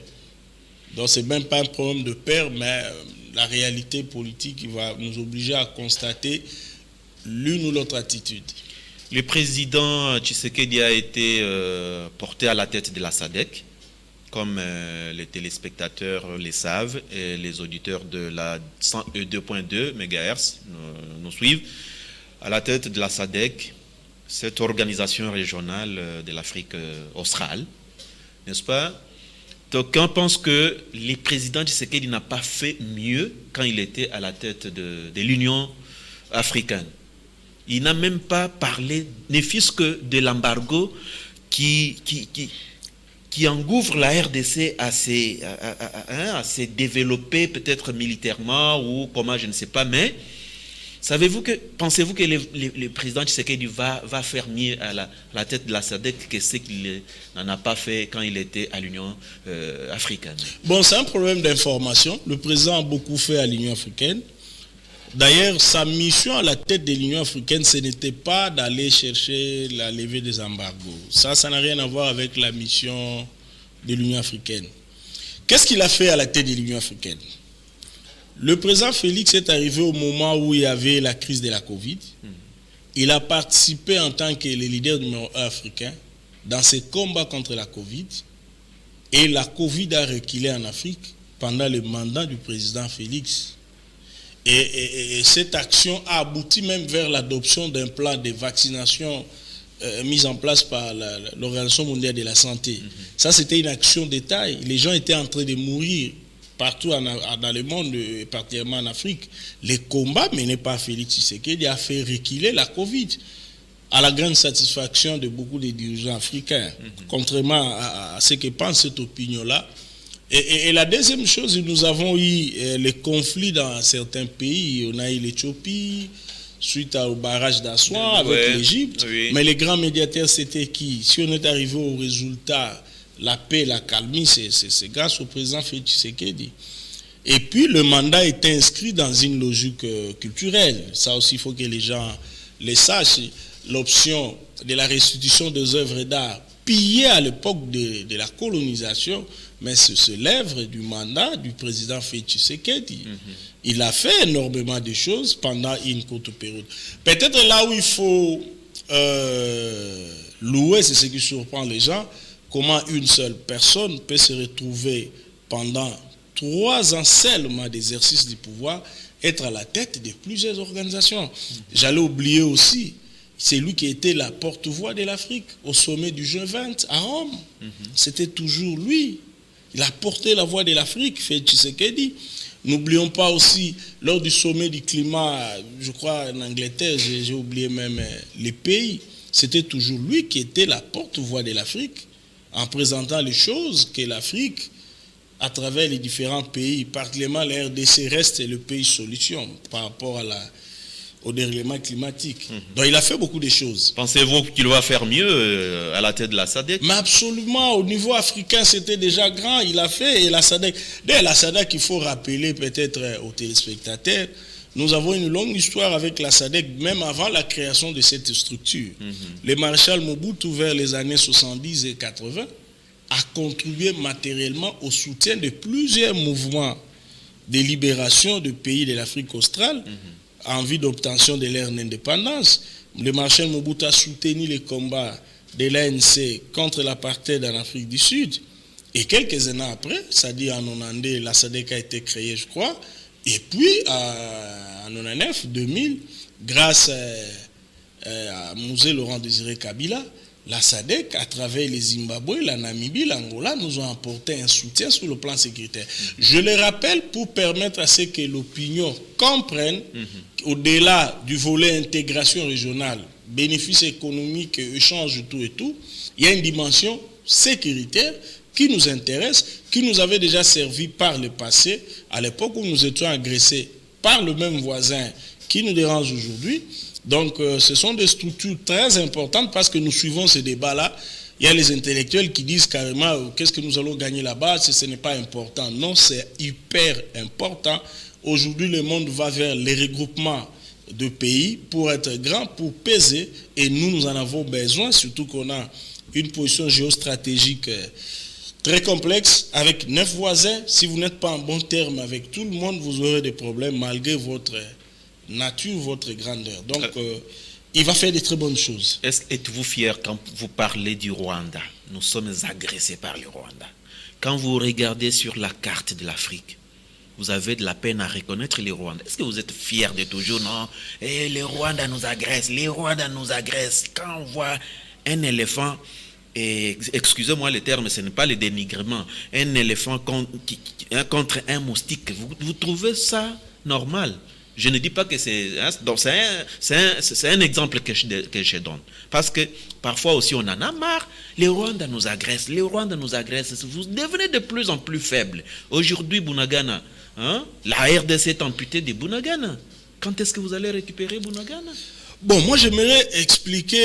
Donc, ce n'est même pas un problème de peur, mais la réalité politique va nous obliger à constater l'une ou l'autre attitude. Le président Tshisekedi a été porté à la tête de la SADC, comme les téléspectateurs le savent et les auditeurs de la 102.2 MHz nous suivent. À la tête de la SADC, cette organisation régionale de l'Afrique australe, n'est-ce pas? D'aucuns pensent que le président Tshisekedi n'a pas fait mieux quand il était à la tête de l'Union africaine. Il n'a même pas parlé, ne fût-ce que de l'embargo qui engouffre la RDC à se développer peut-être militairement ou comment, je ne sais pas. Mais pensez-vous que le président Tshisekedi va faire mieux à la tête de la SADC que ce qu'il n'en a pas fait quand il était à l'Union africaine? Bon, c'est un problème d'information. Le président a beaucoup fait à l'Union africaine. D'ailleurs, sa mission à la tête de l'Union africaine, ce n'était pas d'aller chercher la levée des embargos. Ça n'a rien à voir avec la mission de l'Union africaine. Qu'est-ce qu'il a fait à la tête de l'Union africaine? Le président Félix est arrivé au moment où il y avait la crise de la Covid. Il a participé en tant que le leader numéro 1 africain dans ces combats contre la Covid. Et la Covid a reculé en Afrique pendant le mandat du président Félix. Et cette action a abouti même vers l'adoption d'un plan de vaccination mis en place par l'Organisation mondiale de la santé. Ça, c'était une action de taille. Les gens étaient en train de mourir partout dans le monde, et particulièrement en Afrique. Les combats menés par Félix Tshisekedi a fait reculer la Covid, à la grande satisfaction de beaucoup de dirigeants africains, contrairement à ce que pense cette opinion-là. Et la deuxième chose, nous avons eu les conflits dans certains pays. On a eu l'Éthiopie, suite au barrage d'Assouan avec l'Égypte. Oui. Mais les grands médiateurs, c'était qui? Si on est arrivé au résultat, la paix, la calmie, c'est grâce au président Félix Tshisekedi. Et puis, le mandat est inscrit dans une logique culturelle. Ça aussi, il faut que les gens le sachent. L'option de la restitution des œuvres d'art pillées à l'époque de la colonisation, mais c'est l'œuvre du mandat du président Félix Tshisekedi. Il a fait énormément de choses pendant une courte période. Peut-être là où il faut louer, c'est ce qui surprend les gens, comment une seule personne peut se retrouver pendant 3 ans seulement d'exercice du pouvoir, être à la tête de plusieurs organisations. J'allais oublier aussi, c'est lui qui était la porte-voix de l'Afrique au sommet du G20 à Rome. C'était toujours lui. Il a porté la voix de l'Afrique, Félix Tshisekedi. N'oublions pas aussi, lors du sommet du climat, je crois en Angleterre, j'ai oublié même les pays, c'était toujours lui qui était la porte-voix de l'Afrique, en présentant les choses que l'Afrique, à travers les différents pays, particulièrement la RDC, reste le pays solution par rapport au dérèglement climatique. Donc il a fait beaucoup de choses. Pensez-vous qu'il va faire mieux à la tête de la SADC? Mais absolument, au niveau africain, c'était déjà grand. Il a fait, et la SADC, dès la SADC, il faut rappeler peut-être aux téléspectateurs, nous avons une longue histoire avec la SADC, même avant la création de cette structure. Le maréchal Mobutu, vers les années 70 et 80, a contribué matériellement au soutien de plusieurs mouvements de libération de pays de l'Afrique australe, en vue d'obtention de leur indépendance. Le maréchal Mobutu a soutenu les combats de l'ANC contre l'apartheid en Afrique du Sud. Et quelques années après, c'est-à-dire en 1992, la SADC a été créée, je crois. Et puis, en 1999, 2000, grâce à Mosé Laurent Désiré Kabila, la SADC, à travers les Zimbabwe, la Namibie, l'Angola, nous ont apporté un soutien sur le plan sécuritaire. Je le rappelle pour permettre à ce que l'opinion comprenne, au-delà du volet intégration régionale, bénéfices économiques, échanges, tout et tout, il y a une dimension sécuritaire qui nous intéresse, qui nous avait déjà servi par le passé, à l'époque où nous étions agressés par le même voisin qui nous dérange aujourd'hui. Donc, ce sont des structures très importantes parce que nous suivons ces débats-là. Il y a les intellectuels qui disent carrément qu'est-ce que nous allons gagner là-bas si ce n'est pas important. Non, c'est hyper important. Aujourd'hui, le monde va vers les regroupements de pays pour être grand, pour peser. Et nous en avons besoin, surtout qu'on a une position géostratégique très complexe avec 9 voisins. Si vous n'êtes pas en bon terme avec tout le monde, vous aurez des problèmes malgré votre nature, votre grandeur. Donc, il va faire de très bonnes choses. Êtes-vous fier quand vous parlez du Rwanda? Nous sommes agressés par le Rwanda. Quand vous regardez sur la carte de l'Afrique, vous avez de la peine à reconnaître les Rwandais. Est-ce que vous êtes fiers de toujours? Non, les Rwandais nous agressent, les Rwandais nous agressent. Quand on voit un éléphant, excusez-moi le terme, ce n'est pas le dénigrement, un éléphant contre un moustique, vous trouvez ça normal? Je ne dis pas que c'est un exemple que je donne. Parce que parfois aussi on en a marre. Les Rwandais nous agressent, les Rwandais nous agressent. Vous devenez de plus en plus faibles. Aujourd'hui, Bunagana, la RDC est amputée de Bunagana. Quand est-ce que vous allez récupérer Bunagana? Bon, moi j'aimerais expliquer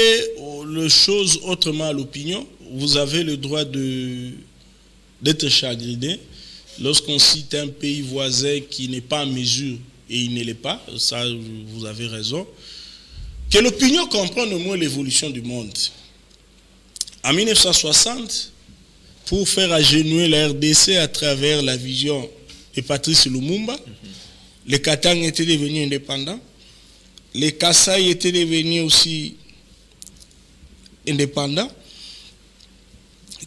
les choses autrement à l'opinion. Vous avez le droit d'être chagriné lorsqu'on cite un pays voisin qui n'est pas en mesure, et il ne l'est pas, ça vous avez raison, que l'opinion comprenne au moins l'évolution du monde. En 1960, pour faire agenouiller la RDC à travers la vision de Patrice Lumumba, les Katang étaient devenus indépendants, les Kasaï étaient devenus aussi indépendants,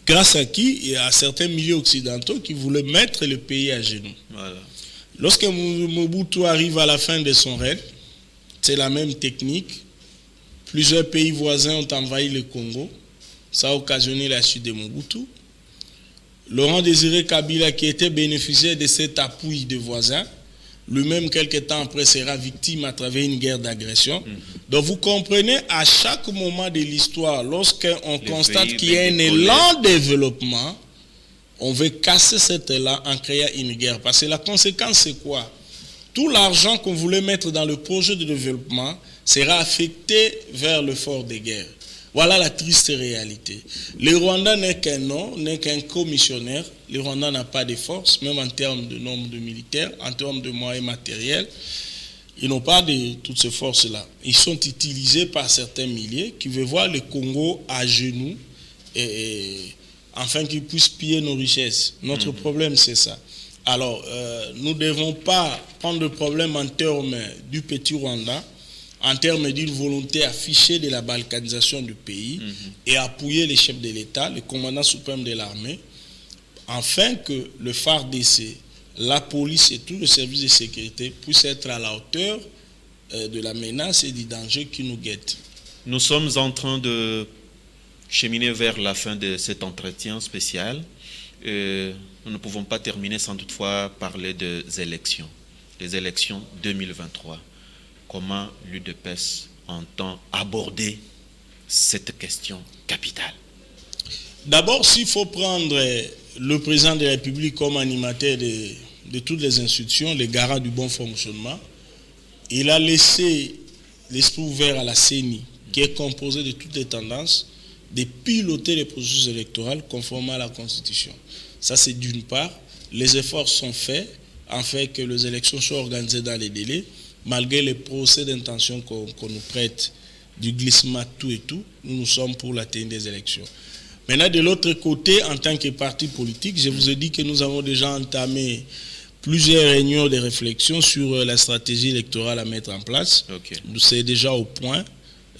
grâce à qui? Il y a certains milieux occidentaux qui voulaient mettre le pays à genoux. Voilà. Lorsque Mobutu arrive à la fin de son règne, c'est la même technique. Plusieurs pays voisins ont envahi le Congo. Ça a occasionné la chute de Mobutu. Laurent Désiré Kabila, qui était bénéficiaire de cet appui de voisins, lui-même, quelques temps après, sera victime à travers une guerre d'agression. Donc, vous comprenez, à chaque moment de l'histoire, lorsqu'on constate qu'il y a un élan de développement, on veut casser cet élan en créant une guerre. Parce que la conséquence, c'est quoi? Tout l'argent qu'on voulait mettre dans le projet de développement sera affecté vers le fort de guerre. Voilà la triste réalité. Le Rwanda n'est qu'un nom, n'est qu'un commissionnaire. Le Rwanda n'a pas de force, même en termes de nombre de militaires, en termes de moyens matériels. Ils n'ont pas de toutes ces forces-là. Ils sont utilisés par certains milliers qui veulent voir le Congo à genoux afin qu'ils puissent piller nos richesses. Notre problème, c'est ça. Alors, nous ne devons pas prendre le problème en termes du petit Rwanda, en termes d'une volonté affichée de la balkanisation du pays et appuyer les chefs de l'État, le commandant suprême de l'armée, afin que le FARDC, la police et tout le service de sécurité puissent être à la hauteur de la menace et du danger qui nous guette. Nous sommes en train de cheminer vers la fin de cet entretien spécial. Nous ne pouvons pas terminer sans toutefois parler des élections 2023. Comment l'UDPS entend aborder cette question capitale? D'abord, s'il faut prendre le président de la République comme animateur de toutes les institutions, les garants du bon fonctionnement, il a laissé l'esprit ouvert à la CENI, qui est composée de toutes les tendances, de piloter les processus électoraux conformément à la Constitution. Ça, c'est d'une part. Les efforts sont faits afin que les élections soient organisées dans les délais, malgré les procès d'intention qu'on nous prête, du glissement tout et tout. Nous sommes pour la tenue des élections. Maintenant, de l'autre côté, en tant que parti politique, je vous ai dit que nous avons déjà entamé plusieurs réunions de réflexion sur la stratégie électorale à mettre en place. Okay. C'est déjà au point.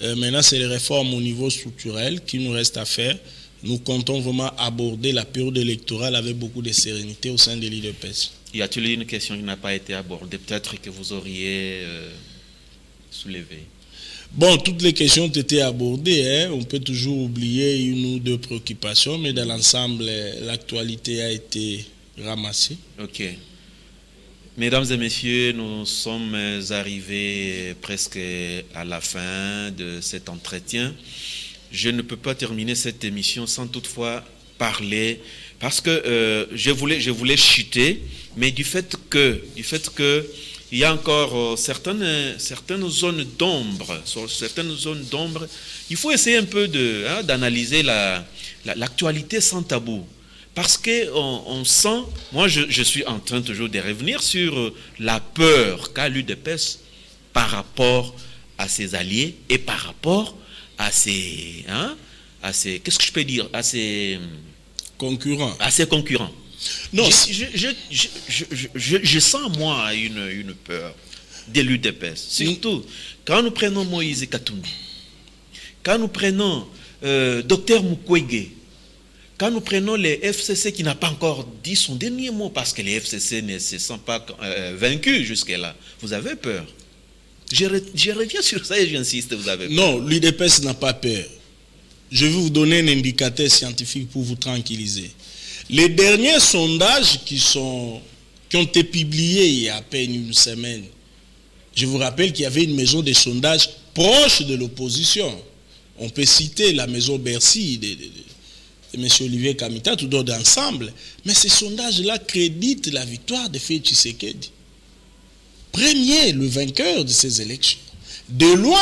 Maintenant, c'est les réformes au niveau structurel qui nous reste à faire. Nous comptons vraiment aborder la période électorale avec beaucoup de sérénité au sein de l'UDPS. Y a-t-il une question qui n'a pas été abordée, peut-être que vous auriez soulevée? Bon, toutes les questions ont été abordées. On peut toujours oublier une ou deux préoccupations, mais dans l'ensemble, l'actualité a été ramassée. Ok. Mesdames et messieurs, nous sommes arrivés presque à la fin de cet entretien. Je ne peux pas terminer cette émission sans toutefois parler, parce que je voulais chuter, mais du fait que il y a encore certaines zones d'ombre, il faut essayer un peu d'analyser l'actualité sans tabou. Parce qu'on sent, moi je suis en train toujours de revenir sur la peur qu'a l'UDPS par rapport à ses alliés et par rapport à ses qu'est-ce que je peux dire, à ses concurrents. Non, je sens moi une peur de l'UDPS. Surtout quand nous prenons Moïse Katumbi, quand nous prenons Dr Mukwege, quand nous prenons les FCC qui n'a pas encore dit son dernier mot, parce que les FCC ne se sont pas vaincus jusque-là. Vous avez peur? Je reviens sur ça et j'insiste, vous avez peur? Non, l'UDPS n'a pas peur. Je vais vous donner un indicateur scientifique pour vous tranquilliser. Les derniers sondages qui ont été publiés il y a à peine une semaine, je vous rappelle qu'il y avait une maison de sondage proche de l'opposition. On peut citer la maison Bercy de M. Olivier Kamita, tout d'autres ensemble. Mais ces sondages-là créditent la victoire de Félix Tshisekedi. Premier, le vainqueur de ces élections. De loin,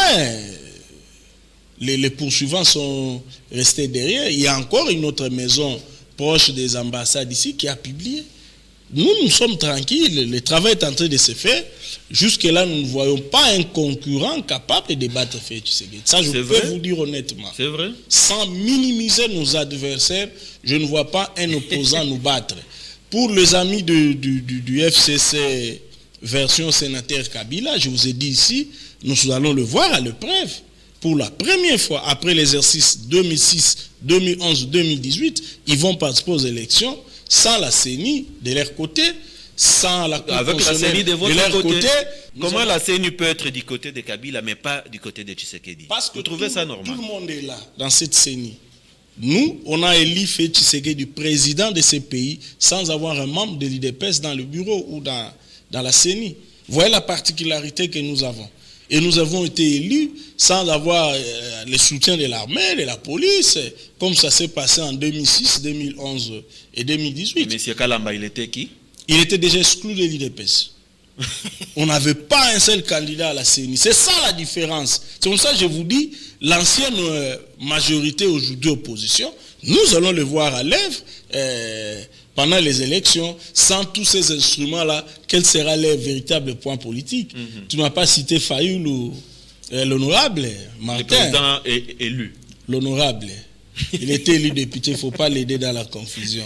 les poursuivants sont restés derrière. Il y a encore une autre maison proche des ambassades ici qui a publié. Nous sommes tranquilles, le travail est en train de se faire. Jusque-là, nous ne voyons pas un concurrent capable de battre Félix Tshisekedi. Ça, je peux vous dire honnêtement. C'est vrai. Sans minimiser nos adversaires, je ne vois pas un opposant nous battre. Pour les amis du FCC version sénateur Kabila, je vous ai dit ici, nous allons le voir à l'épreuve. Pour la première fois, après l'exercice 2006, 2011, 2018, ils vont participer aux élections sans la CENI de leur côté, sans la avec la CENI de votre côté. Comment la CENI peut être du côté de Kabila, mais pas du côté de Tshisekedi? Parce que vous trouvez ça normal? Tout le monde est là, dans cette CENI. Nous, on a élu Félix Tshisekedi du président de ce pays sans avoir un membre de l'UDPS dans le bureau ou dans la CENI. Vous voyez la particularité que nous avons. Et nous avons été élus sans avoir le soutien de l'armée, de la police, comme ça s'est passé en 2006, 2011 et 2018. Mais M. Kalamba, il était qui? Il était déjà exclu de l'UDPS. On n'avait pas un seul candidat à la CENI. C'est ça la différence. C'est comme ça que je vous dis, l'ancienne majorité aujourd'hui opposition, nous allons le voir à l'œuvre pendant les élections. Sans tous ces instruments-là, quel sera leur véritable point politique? Tu n'as pas cité Fayoul ou l'honorable Martin. Le président est élu. L'honorable. Il était élu député, il ne faut pas l'aider dans la confusion.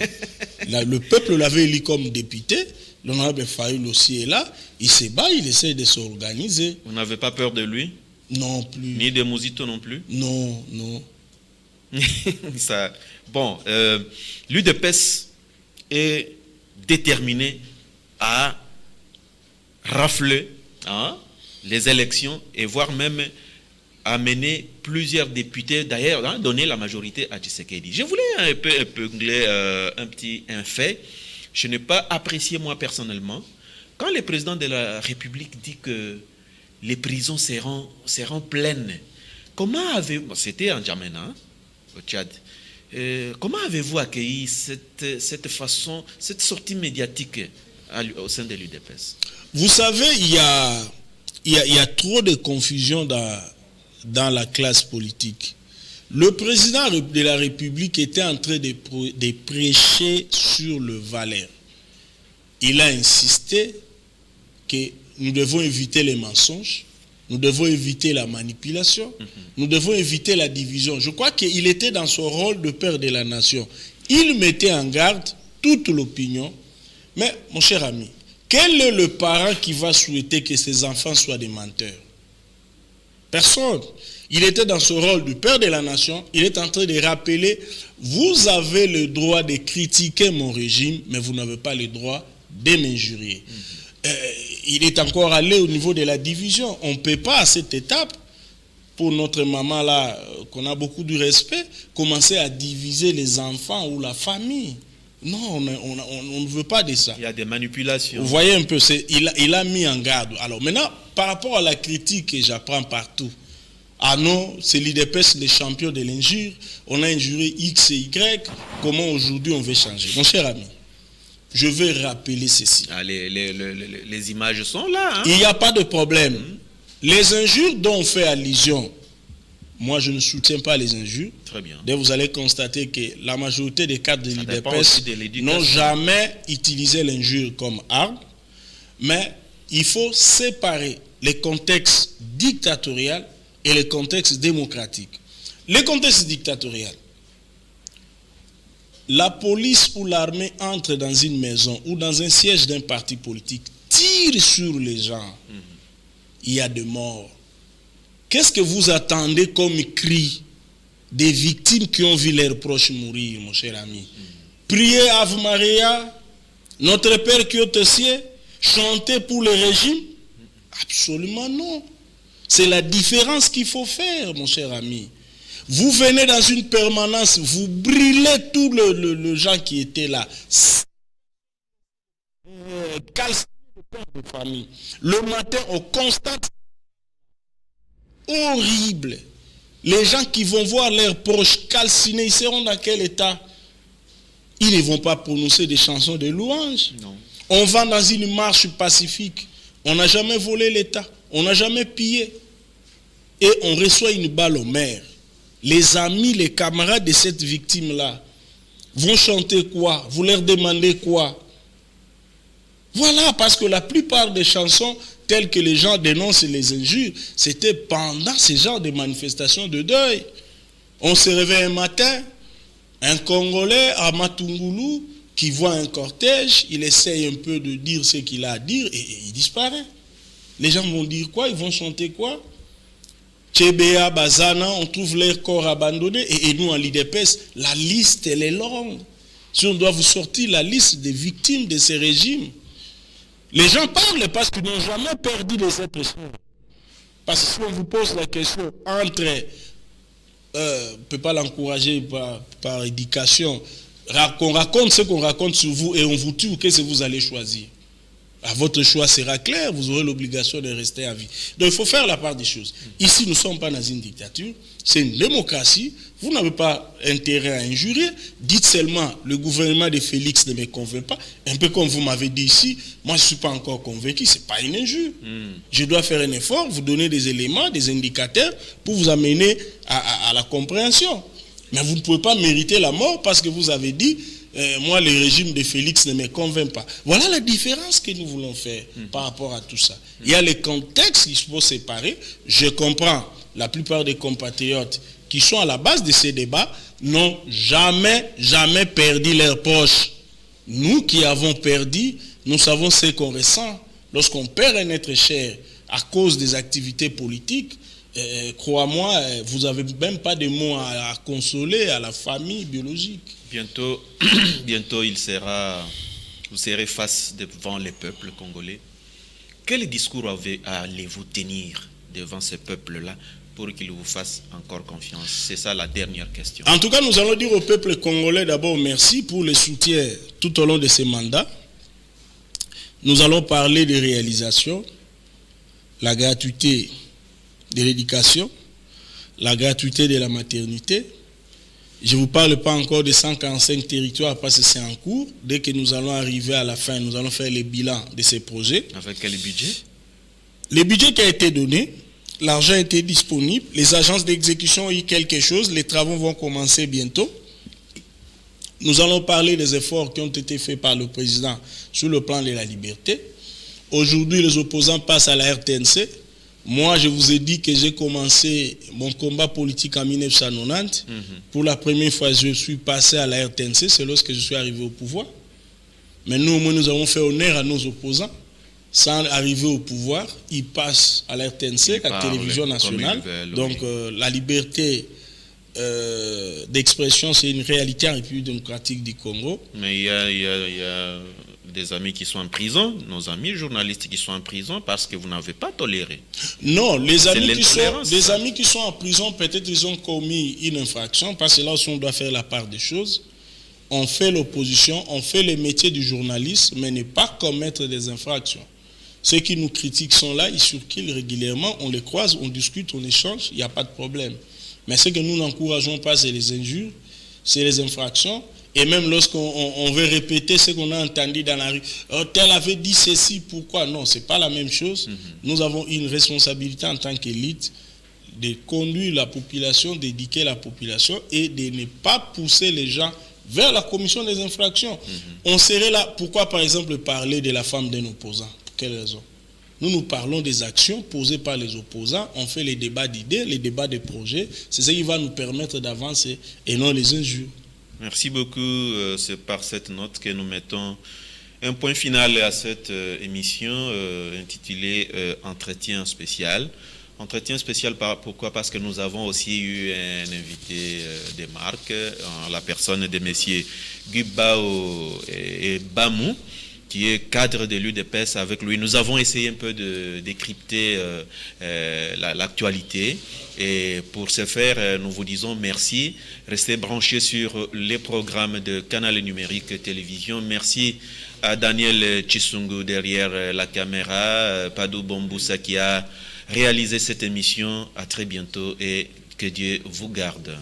Le peuple l'avait élu comme député. L'honorable Fayoul aussi est là. Il se bat, il essaie de s'organiser. Vous n'avez pas peur de lui? Non plus. Ni de Mouzito non plus? Non, non. Ça, bon, l'UDPS est déterminé à rafler les élections et voire même amener plusieurs députés, d'ailleurs, donner la majorité à Tshisekedi. Je voulais un peu épingler un fait. Je n'ai pas apprécié moi personnellement. Quand le président de la République dit que les prisons seront pleines, comment avez-vous, c'était en Djamena, au Tchad, comment avez-vous accueilli cette façon, cette sortie médiatique au sein de l'UDPS? Vous savez, il y a trop de confusion dans la classe politique. Le président de la République était en train de prêcher sur le Valais. Il a insisté que nous devons éviter les mensonges, nous devons éviter la manipulation, nous devons éviter la division. Je crois qu'il était dans son rôle de père de la nation. Il mettait en garde toute l'opinion. Mais, mon cher ami, quel est le parent qui va souhaiter que ses enfants soient des menteurs? Personne. Il était dans ce rôle de père de la nation. Il est en train de rappeler, vous avez le droit de critiquer mon régime, mais vous n'avez pas le droit de m'injurier. Il est encore allé au niveau de la division. On ne peut pas à cette étape, pour notre maman là, qu'on a beaucoup de respect, commencer à diviser les enfants ou la famille. Non, on ne veut pas de ça. Il y a des manipulations. Vous voyez un peu, il a mis en garde. Alors maintenant, par rapport à la critique que j'apprends partout, ah non, c'est l'UDPS les champions de l'injure, on a injuré X et Y, comment aujourd'hui on veut changer? Mon cher ami, je vais rappeler ceci. Ah, les images sont là. Hein? Il n'y a pas de problème. Les injures dont on fait allusion, moi je ne soutiens pas les injures. Très bien. Donc vous allez constater que la majorité des cadres de l'UDPS n'ont jamais utilisé l'injure comme arme. Mais il faut séparer les contextes dictatoriaux et le contexte démocratique. Le contexte dictatorial, la police ou l'armée entre dans une maison ou dans un siège d'un parti politique, tire sur les gens, il y a des morts. Qu'est-ce que vous attendez comme cri des victimes qui ont vu leurs proches mourir, mon cher ami? Prier Ave Maria, notre Père qui est aux cieux, chanter pour le régime? Absolument non. C'est la différence qu'il faut faire, mon cher ami. Vous venez dans une permanence, vous brûlez tous les gens qui étaient là. Calciner le père de famille. Le matin, on constate horrible. Les gens qui vont voir leurs proches calcinés, ils seront dans quel état? Ils ne vont pas prononcer des chansons de louange. Non. On va dans une marche pacifique. On n'a jamais volé l'État. On n'a jamais pillé. Et on reçoit une balle au maire. Les amis, les camarades de cette victime-là vont chanter quoi? Vous leur demandez quoi? Voilà, parce que la plupart des chansons telles que les gens dénoncent les injures, c'était pendant ce genre de manifestations de deuil. On se réveille un matin, un Congolais à Matungulu qui voit un cortège, il essaye un peu de dire ce qu'il a à dire et il disparaît. Les gens vont dire quoi? Ils vont chanter quoi? Tchébéa, Bazana, on trouve leur corps abandonné. Et nous, en l'IDPS, la liste, elle est longue. Si on doit vous sortir la liste des victimes de ces régimes, les gens parlent parce qu'ils n'ont jamais perdu les êtres chers. Parce que si on vous pose la question entre ne peut pas l'encourager par éducation. Qu'on raconte ce qu'on raconte sur vous et on vous tue, qu'est-ce que vous allez choisir? Votre choix sera clair, vous aurez l'obligation de rester à vie. Donc il faut faire la part des choses. Ici, nous ne sommes pas dans une dictature, c'est une démocratie. Vous n'avez pas intérêt à injurier. Dites seulement, le gouvernement de Félix ne me convainc pas. Un peu comme vous m'avez dit ici, moi je ne suis pas encore convaincu, ce n'est pas une injure. Je dois faire un effort, vous donner des éléments, des indicateurs pour vous amener à la compréhension. Mais vous ne pouvez pas mériter la mort parce que vous avez dit moi, le régime de Félix ne me convainc pas. Voilà la différence que nous voulons faire par rapport à tout ça. Il y a les contextes qu'il faut séparer. Je comprends, la plupart des compatriotes qui sont à la base de ces débats n'ont jamais perdu leurs proches. Nous qui avons perdu, nous savons ce qu'on ressent. Lorsqu'on perd un être cher à cause des activités politiques, crois-moi, vous n'avez même pas de mots à consoler à la famille biologique. Bientôt, vous serez face devant les peuples congolais. Quel discours allez-vous tenir devant ces peuples-là pour qu'ils vous fassent encore confiance? C'est ça la dernière question. En tout cas, nous allons dire au peuple congolais d'abord merci pour le soutien tout au long de ces mandats. Nous allons parler des réalisations, la gratuité de l'éducation, la gratuité de la maternité. Je ne vous parle pas encore de 145 territoires parce que c'est en cours. Dès que nous allons arriver à la fin, nous allons faire le bilan de ces projets. Avec quel budget? Le budget qui a été donné, l'argent a été disponible, les agences d'exécution ont eu quelque chose, les travaux vont commencer bientôt. Nous allons parler des efforts qui ont été faits par le président sur le plan de la liberté. Aujourd'hui, les opposants passent à la RTNC. Moi, je vous ai dit que j'ai commencé mon combat politique en 1990. Pour la première fois, je suis passé à la RTNC, c'est lorsque je suis arrivé au pouvoir. Mais nous, au moins, nous avons fait honneur à nos opposants. Sans arriver au pouvoir, ils passent à la RTNC, à la télévision nationale. Donc, la liberté d'expression, c'est une réalité en République démocratique du Congo. Mais il y a des amis qui sont en prison, nos amis journalistes qui sont en prison parce que vous n'avez pas toléré. Non, les amis qui sont en prison, peut-être ils ont commis une infraction, parce que là aussi on doit faire la part des choses. On fait l'opposition, on fait le métier du journaliste, mais ne pas commettre des infractions. Ceux qui nous critiquent sont là, ils circulent régulièrement, on les croise, on discute, on échange, il n'y a pas de problème. Mais ce que nous n'encourageons pas, c'est les injures, c'est les infractions. Et même lorsqu'on veut répéter ce qu'on a entendu dans la rue, tel avait dit ceci, pourquoi? Non, ce n'est pas la même chose. Nous avons une responsabilité en tant qu'élite de conduire la population, d'éduquer la population et de ne pas pousser les gens vers la commission des infractions. On serait là, pourquoi par exemple parler de la femme d'un opposant? Pour quelle raison? Nous parlons des actions posées par les opposants, on fait les débats d'idées, les débats de projets, c'est ça qui va nous permettre d'avancer et non les injures. Merci beaucoup. C'est par cette note que nous mettons un point final à cette émission intitulée Entretien spécial. Entretien spécial, pourquoi? Parce que nous avons aussi eu un invité de marque, en la personne de messieurs Gubao et Bamou, qui est cadre de l'UDPS. Avec lui, nous avons essayé un peu de décrypter l'actualité. Et pour ce faire, nous vous disons merci. Restez branchés sur les programmes de Canal Numérique Télévision. Merci à Daniel Chisungu derrière la caméra, Padou Bomboussa qui a réalisé cette émission. À très bientôt et que Dieu vous garde.